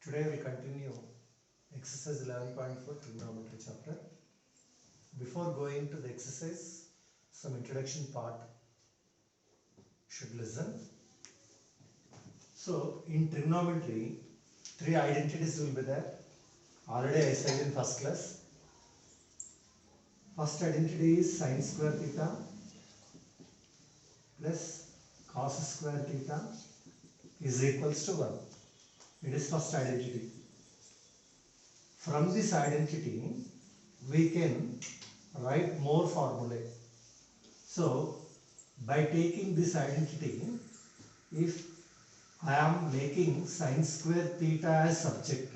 Today we continue exercise 11.4 trigonometry chapter. Before going to the exercise, some introduction part should listen. So in trigonometry, three identities will be there. Already I said in first class. First identity is sine square theta plus cos square theta is equals to 1. It is first identity. From this identity, we can write more formulae. So, by taking this identity, if I am making sine square theta as subject,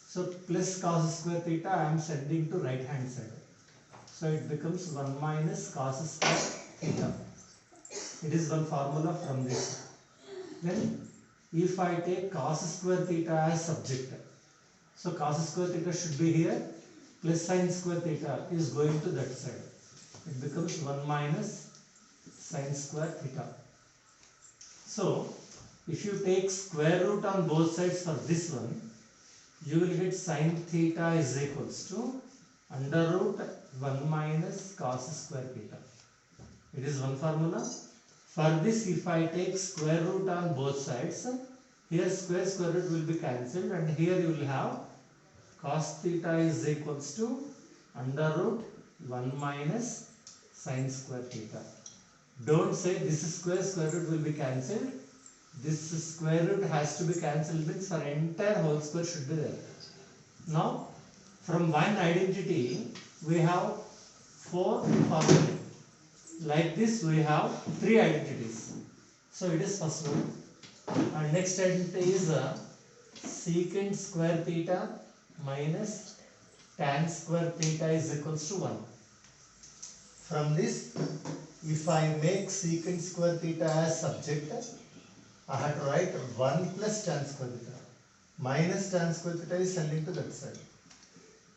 so plus cos square theta I am sending to right hand side. So, it becomes 1 minus cos square theta. It is one formula from this. Then, if I take cos square theta as subject, so cos square theta should be here, plus sine square theta is going to that side. It becomes 1 minus sine square theta. So, if you take square root on both sides for this one, you will get sine theta is equals to under root 1 minus cos square theta. It is one formula. For this, if I take square root on both sides, here square root will be cancelled, and here you will have cos theta is equals to under root 1 minus sine square theta. Don't say this square root will be cancelled. This square root has to be cancelled, means for entire whole square should be there. Now, from one identity, we have 4 formulae. Like this, we have 3 identities. So, it is first one. And next identity is secant square theta minus tan square theta is equals to 1. From this, if I make secant square theta as subject, I have to write 1 plus tan square theta. Minus tan square theta is sending to that side.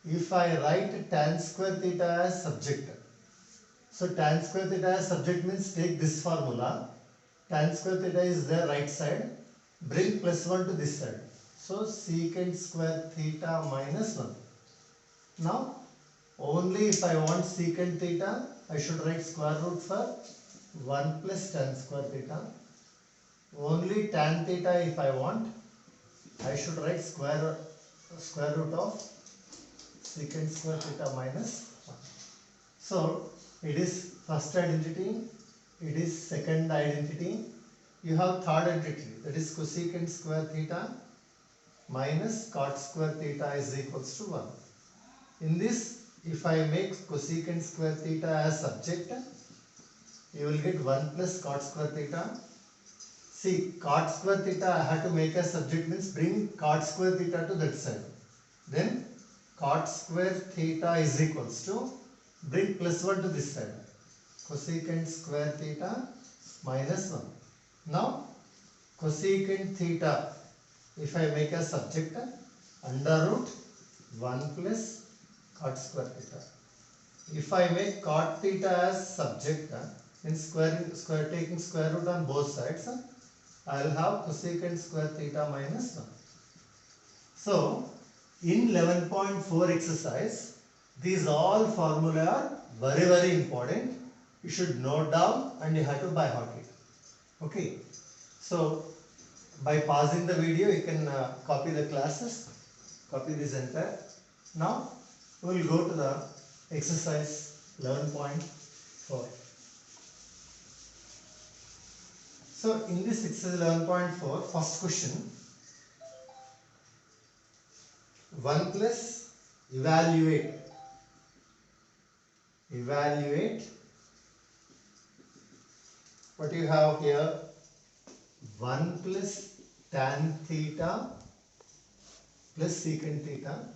If I write tan square theta as subject, so tan square theta as subject means take this formula. Tan square theta is there right side. Bring plus 1 to this side. So secant square theta minus 1. Now, only if I want secant theta, I should write square root for 1 plus tan square theta. Only tan theta if I want, I should write square root of secant square theta minus 1. So, it is first identity, it is second identity. You have third identity, that is cosecant square theta minus cot square theta is equals to 1. In this, if I make cosecant square theta as subject, you will get 1 plus cot square theta. See, cot square theta I have to make as subject means bring cot square theta to that side. Then cot square theta is equals to bring plus 1 to this side. Cosecant square theta minus 1. Now, cosecant theta, if I make a subject, under root 1 plus cot square theta. If I make cot theta as subject, means taking square root on both sides, I will have cosecant square theta minus 1. So, in 11.4 exercise, these all formulae are very important. You should note down and you have to by heart it. Okay. So, by pausing the video, you can copy the classes, copy this entire. Now, we will go to the exercise 11.4. So, in this exercise 11.4, first question, 1 plus evaluate what you have here, 1 plus tan theta plus secant theta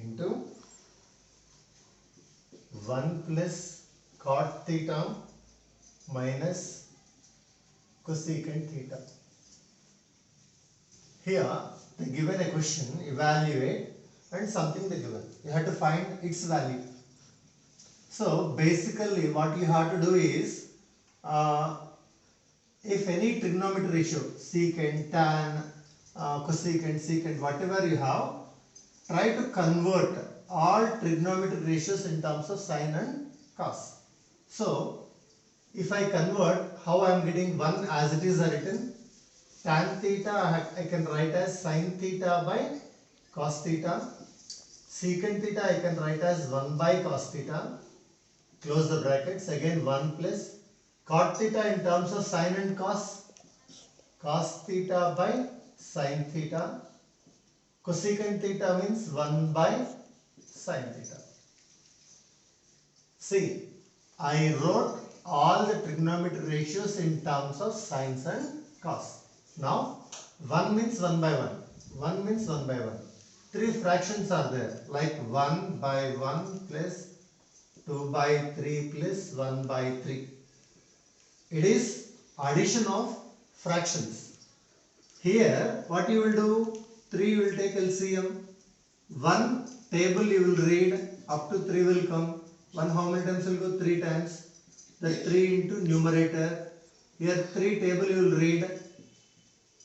into 1 plus cot theta minus cosecant theta. Here they given a question, evaluate, and something they given. You have to find its value. So basically what you have to do is, if any trigonometry ratio, secant, tan, cosecant, secant, whatever you have, try to convert all trigonometric ratios in terms of sine and cos. So, if I convert, how I am getting 1 as it is written, tan theta I can write as sine theta by cos theta, secant theta I can write as 1 by cos theta, close the brackets, again 1 plus cot theta in terms of sine and cos, cos theta by sine theta, cosecant theta means 1 by sine theta. See, I wrote all the trigonometric ratios in terms of sines and cos. Now, 1 means 1 by 1. 1 means 1 by 1. 3 fractions are there, like 1 by 1 plus 2 by 3 plus 1 by 3. It is addition of fractions. Here, what you will do? 3 you will take LCM. 1 table you will read, up to 3 will come. 1 how many times will go? 3 times. The 3 into numerator. Here 3 table you will read,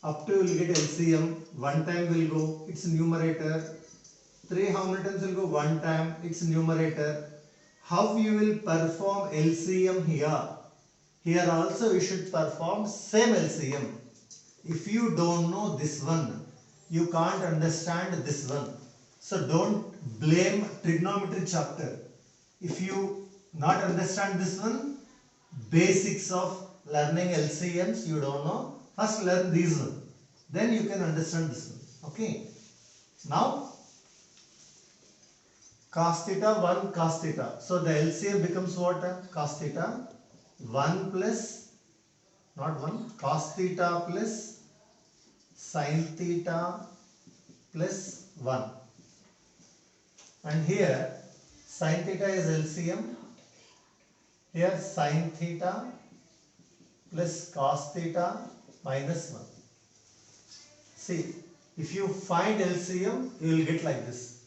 up to you will get LCM. 1 time will go, it's numerator. 3 how many times will go? 1 time, it's numerator. How you will perform LCM here? Here also you should perform same LCM. If you don't know this one, you can't understand this one. So don't blame trigonometry chapter. If you not understand this one, basics of learning LCMs you don't know, first learn these one. Then you can understand this one. Okay. Now, cos theta 1 cos theta. So the LCM becomes what? Cos theta 1 plus, not 1, cos theta plus sin theta plus 1. And here sin theta is LCM. Here sin theta plus cos theta minus 1. See, if you find LCM, you will get like this.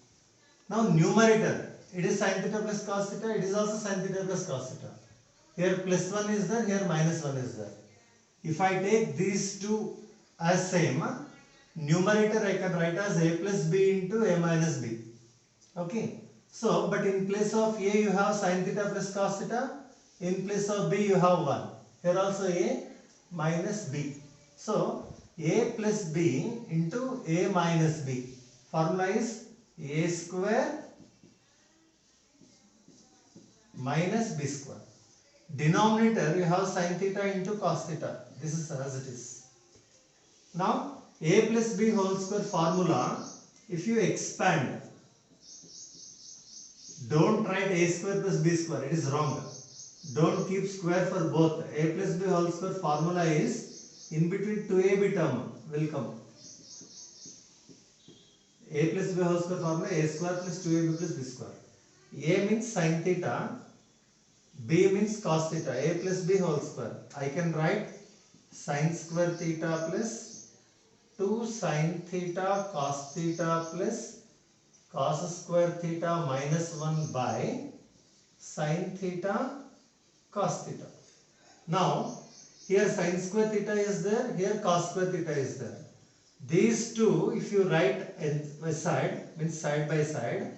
Now numerator, it is sin theta plus cos theta, it is also sin theta plus cos theta. Here plus 1 is there, here minus 1 is there. If I take these two as same, numerator I can write as a plus b into a minus b. Okay. So, but in place of a you have sin theta plus cos theta, in place of b you have 1. Here also a minus b. So, a plus b into a minus b. Formula is a square minus b square. Denominator you have sin theta into cos theta. This is as it is. Now, a plus b whole square formula, if you expand, don't write a square plus b square, it is wrong. Don't keep square for both. A plus b whole square formula is in between 2ab term will come. A plus b whole square formula a square plus 2ab plus b square. A means sin theta, b means cos theta, a plus b whole square. I can write sin square theta plus 2 sin theta cos theta plus cos square theta minus 1 by sin theta cos theta. Now, here sin square theta is there, here cos square theta is there. These two, if you write by side, means side by side,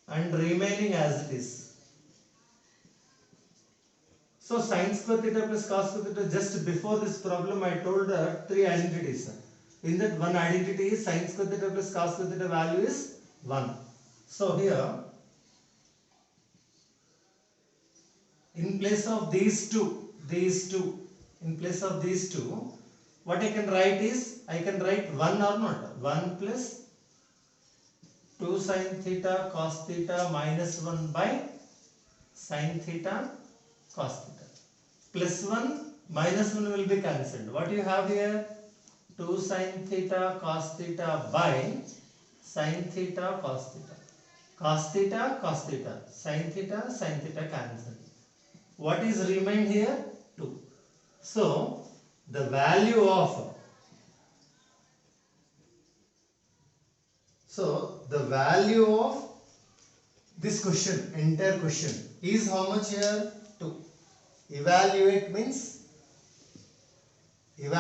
and remaining as it is. So, sin square theta plus cos square theta, just before this problem I told 3 identities. In that one identity is sin square theta plus cos square theta value is 1. So, here, in place of these two, in place of these two, what I can write is, I can write 1 or not, 1 plus 2 sin theta cos theta minus 1 by sin theta cos theta. Plus 1 minus 1 will be cancelled. What you have here? 2 sin theta cos theta by sin theta cos theta. Cos theta, sin theta cancelled. What is remained here? 2. So, the value of this question, entire question, is how much here? 2. Evaluate means,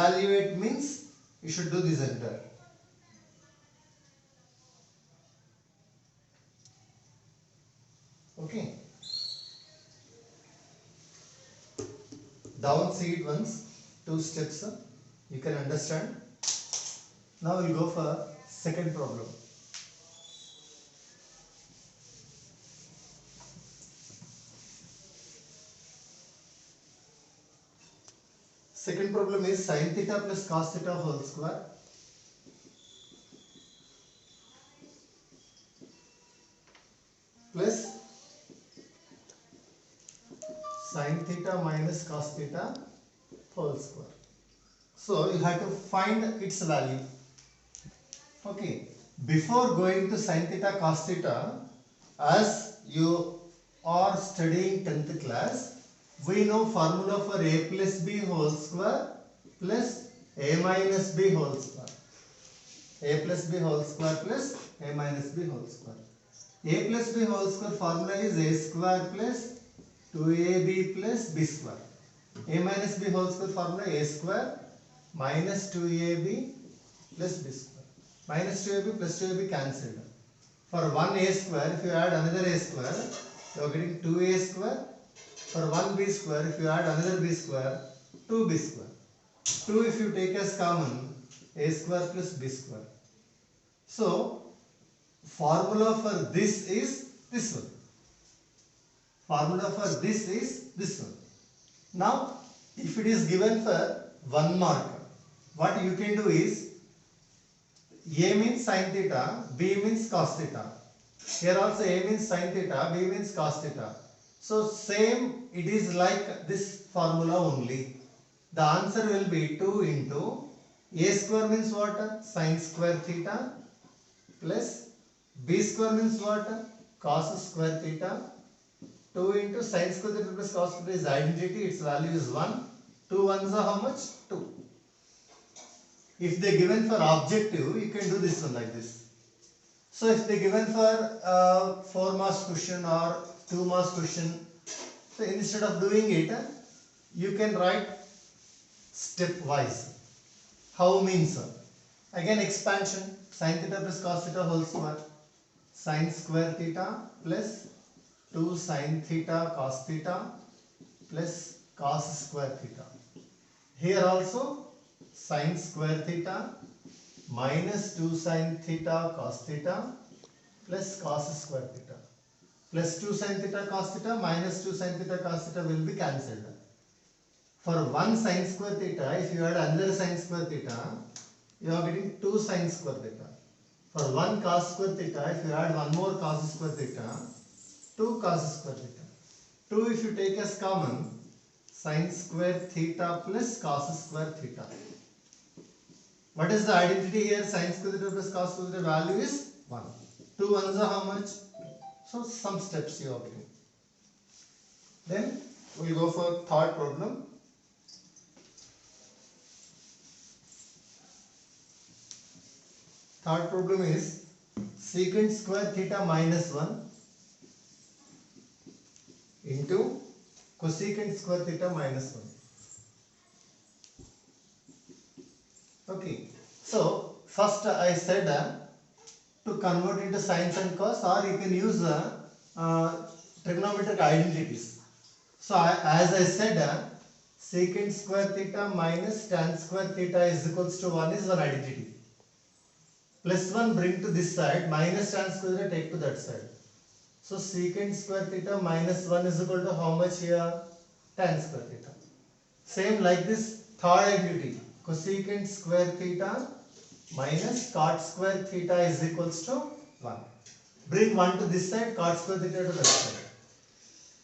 evaluate means you should do this entire. Okay. Down see it once, 2 steps you can understand. Now we'll go for second problem. Second problem is sin theta plus cos theta whole square plus sin theta minus cos theta whole square. So you have to find its value. Okay. Before going to sin theta cos theta, as you are studying 10th class, we know formula for a plus b whole square plus a minus b whole square. A plus b whole square plus a minus b whole square. A plus b whole square formula is a square plus 2ab plus b square. A minus b whole square formula a square minus 2ab plus b square. Minus 2ab plus 2ab cancelled. For one a square, if you add another a square, you are getting 2a square. For one b square, if you add another b square, 2b square. 2 if you take as common, a square plus b square. So, formula for this is this one. Formula for this is this one. Now, if it is given for 1 mark, what you can do is, a means sin theta, b means cos theta. Here also a means sin theta, b means cos theta. So same, it is like this formula only. The answer will be 2 into a square means what? Sin square theta plus b square means what? Cos square theta. 2 into sin square theta plus cos theta is identity, its value is 1. 2 ones are how much? 2. If they given for objective, you can do this one like this. So if they given for 4 marks question or 2 marks question, so instead of doing it, you can write stepwise. How means? Again expansion, sin theta plus cos theta whole square, sin square theta plus 2 sin theta cos theta plus cos square theta. Here also sin square theta minus 2 sin theta cos theta plus cos square theta. Plus 2 sin theta cos theta minus 2 sin theta cos theta will be cancelled. For 1 sin square theta, if you add another sin square theta, you are getting 2 sin square theta. For 1 cos square theta, if you add one more cos square theta, 2 cos square theta. 2 if you take as common, sin square theta plus cos square theta. What is the identity here? Sin square theta plus cos square theta value is 1. 2 ones are how much? So some steps you are getting. Then we will go for third problem. Third problem is secant square theta minus 1 into cosecant square theta minus 1. Okay. So first I said to convert into sines and cos, or you can use trigonometric identities. So as I said, secant square theta minus tan square theta is equals to 1 is one identity. Plus 1 bring to this side, minus tan square theta take to that side. So secant square theta minus 1 is equal to how much here? Tan square theta. Same like this third identity, cosecant square theta minus cot square theta is equals to 1. Bring 1 to this side, cot square theta to that side.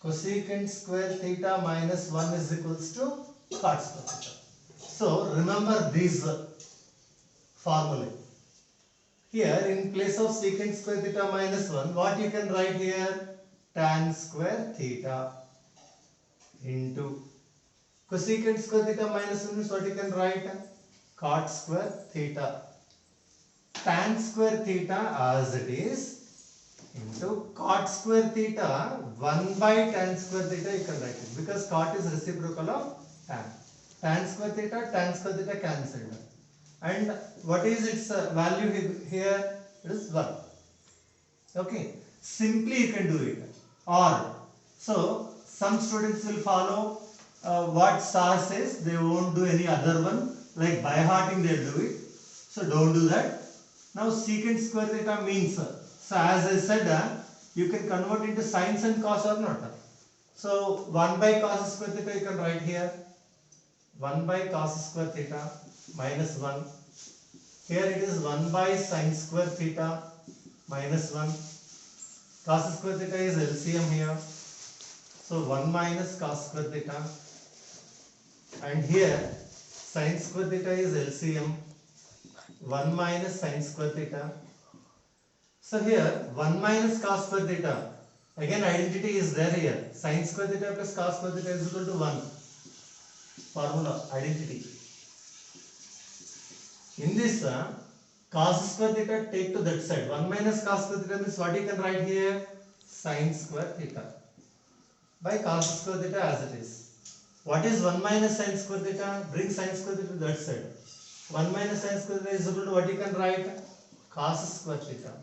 Cosecant square theta minus 1 is equals to cot square theta. So remember these formulae. Here in place of secant square theta minus 1, what you can write here? Tan square theta into cosecant square theta minus 1 is what you can write? Cot square theta. Tan square theta as it is into cot square theta 1 by tan square theta you can write it, because cot is reciprocal of tan. tan square theta cancelled. And what is its value here? It is 1. Okay, simply you can do it. Or, so some students will follow what star says, they won't do any other one, like by hearting they'll do it. So don't do that. Now secant square theta means, so as I said, you can convert into sines and cos or not. So 1 by cos square theta you can write here. 1 by cos square theta minus 1. Here it is 1 by sin square theta minus 1. Cos square theta is LCM here. So 1 minus cos square theta. And here sin square theta is LCM. 1 minus sin square theta. So here 1 minus cos square theta. Again identity is there here. Sin square theta plus cos square theta is equal to 1. Formula, identity. In this, cos square theta take to that side. 1 minus cos square theta means what you can write here? Sin square theta by cos square theta as it is. What is 1 minus sin square theta? Bring sin square theta to that side. 1 minus sin square theta is equal to what you can write? Cos square theta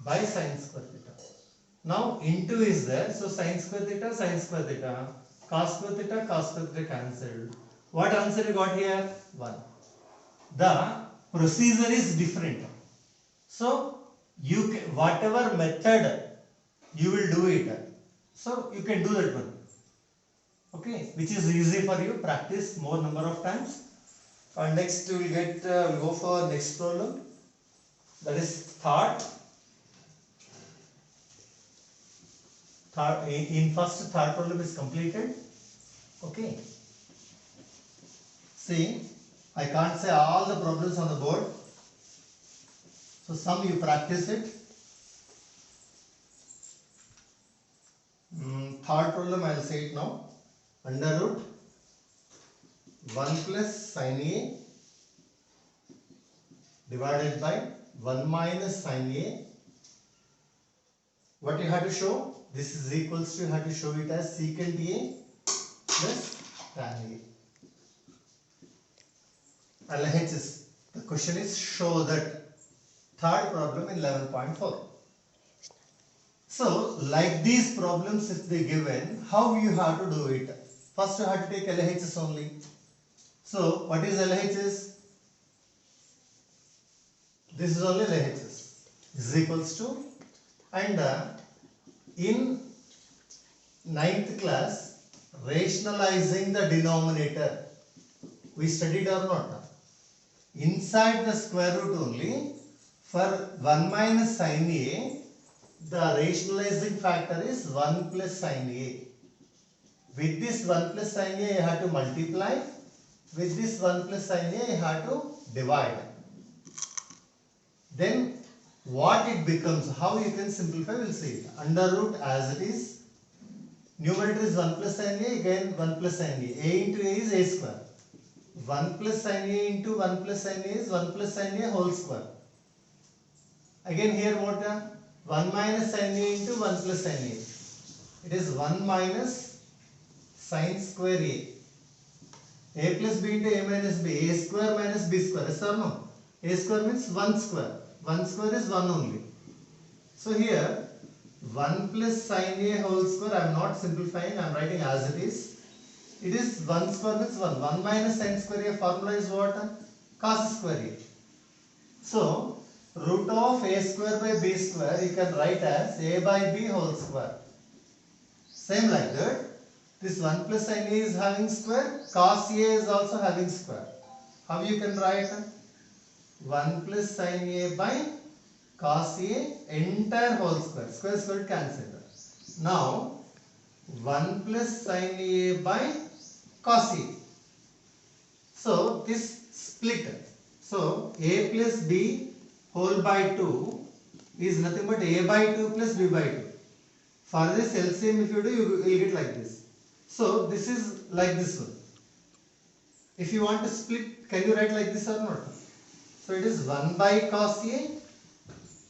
by sin square theta. Now into is there, so sin square theta, cos square theta cancelled. What answer you got here? 1. The procedure is different. So you can, whatever method you will do it, so you can do that one. Okay, which is easy for you. Practice more number of times. And next we will get go for next problem. That is third. In first third problem is completed. Okay. See, I can't say all the problems on the board. So some you practice it. Third problem I will say it now. Under root 1 plus sin A divided by 1 minus sin A. What you have to show? This is equals to, you have to show it as secant A plus tan A. LHS. The question is show that. Third problem in 11.4. So, like these problems if they given, how you have to do it? First you have to take LHS only. So, what is LHS? This is only LHS. Is equals to, and in 9th class, rationalizing the denominator, we studied or not? Inside the square root only, for 1 minus sin A, the rationalizing factor is 1 plus sin A. With this 1 plus sin A, you have to multiply. With this 1 plus sin A, you have to divide. Then what it becomes, how you can simplify, we'll see it. Under root as it is. Numerator is 1 plus sin A, again 1 plus sin A. A into A is A square. 1 plus sin A into 1 plus sin A is 1 plus sin A whole square. Again here what? 1 minus sin A into 1 plus sin A. It is 1 minus sin square A. A plus B into A minus B. A square minus B square. Yes or no? A square means 1 square. 1 square is 1 only. So here 1 plus sin A whole square, I am not simplifying, I am writing as it is. It is 1 square means 1. 1 minus sin square A formula is what? Cos square A. So root of A square by B square you can write as A by B whole square. Same like that. This 1 plus sin A is having square. Cos A is also having square. How you can write? 1 plus sin A by cos A entire whole square. Square square cancelled. Now 1 plus sin A by cos A. So this split. So A plus B whole by 2 is nothing but A by 2 plus B by 2. For this LCM if you do, you will get like this. So this is like this one. If you want to split, can you write like this or not? So it is 1 by cos A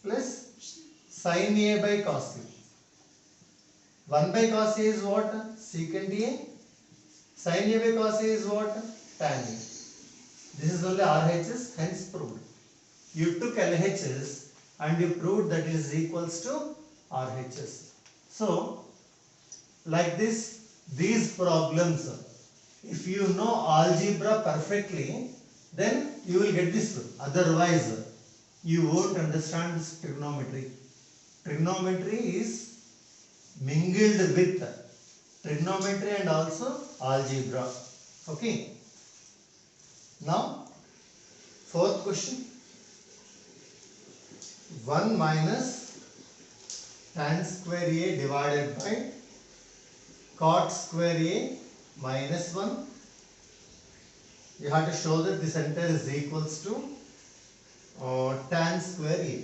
plus sin A by cos A. 1 by cos A is what? Secant A. Sin A by cos A is what? tan A. This is only RHS, hence proved. You took LHS and you proved that it is equals to RHS. So, like this, these problems, if you know algebra perfectly, then you will get this one. Otherwise, you won't understand this trigonometry. Trigonometry is mingled with trigonometry and also algebra. Okay. Now, fourth question. 1 minus tan square A divided by cot square A minus 1. You have to show that the center is equals to tan square A.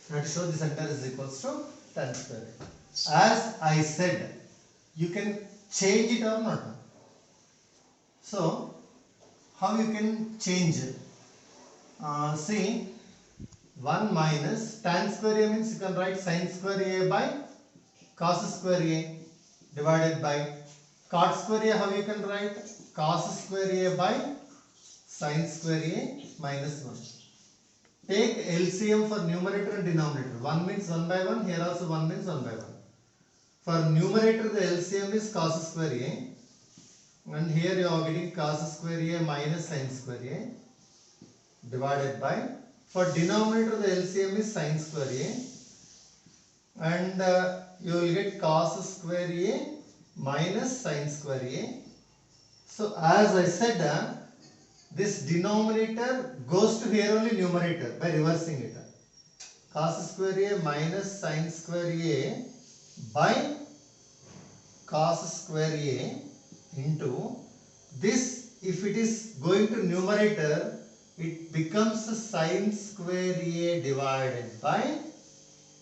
You have to show the center is equals to tan square A. As I said, you can change it or not. So, how you can change it? See, 1 minus tan square A means you can write sin square A by cos square A divided by cot square A. How you can write? Cos square A by sin square A minus 1. Take LCM for numerator and denominator. 1 means 1 by 1. Here also 1 means 1 by 1. For numerator, the LCM is cos square A. And here you are getting cos square A minus sin square A divided by. For denominator, the LCM is sin square A. And you will get cos square A minus sin square A. So, as I said, this denominator goes to here only numerator by reversing it. Cos square A minus sin square A by cos square A into this, if it is going to numerator, it becomes sin square A divided by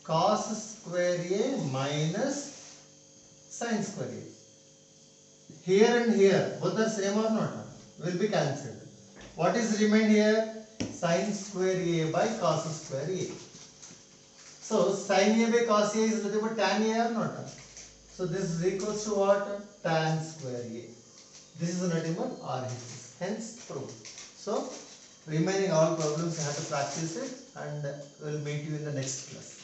cos square A minus sin square A. Here and here, both are same or not? Will be cancelled. What is remained here? Sin square A by cos square A. So, sin A by cos A is nothing but tan A or not? So, this is equals to what? Tan square A. This is nothing but RHS. Hence, proved. So, remaining all problems you have to practice it, and we will meet you in the next class.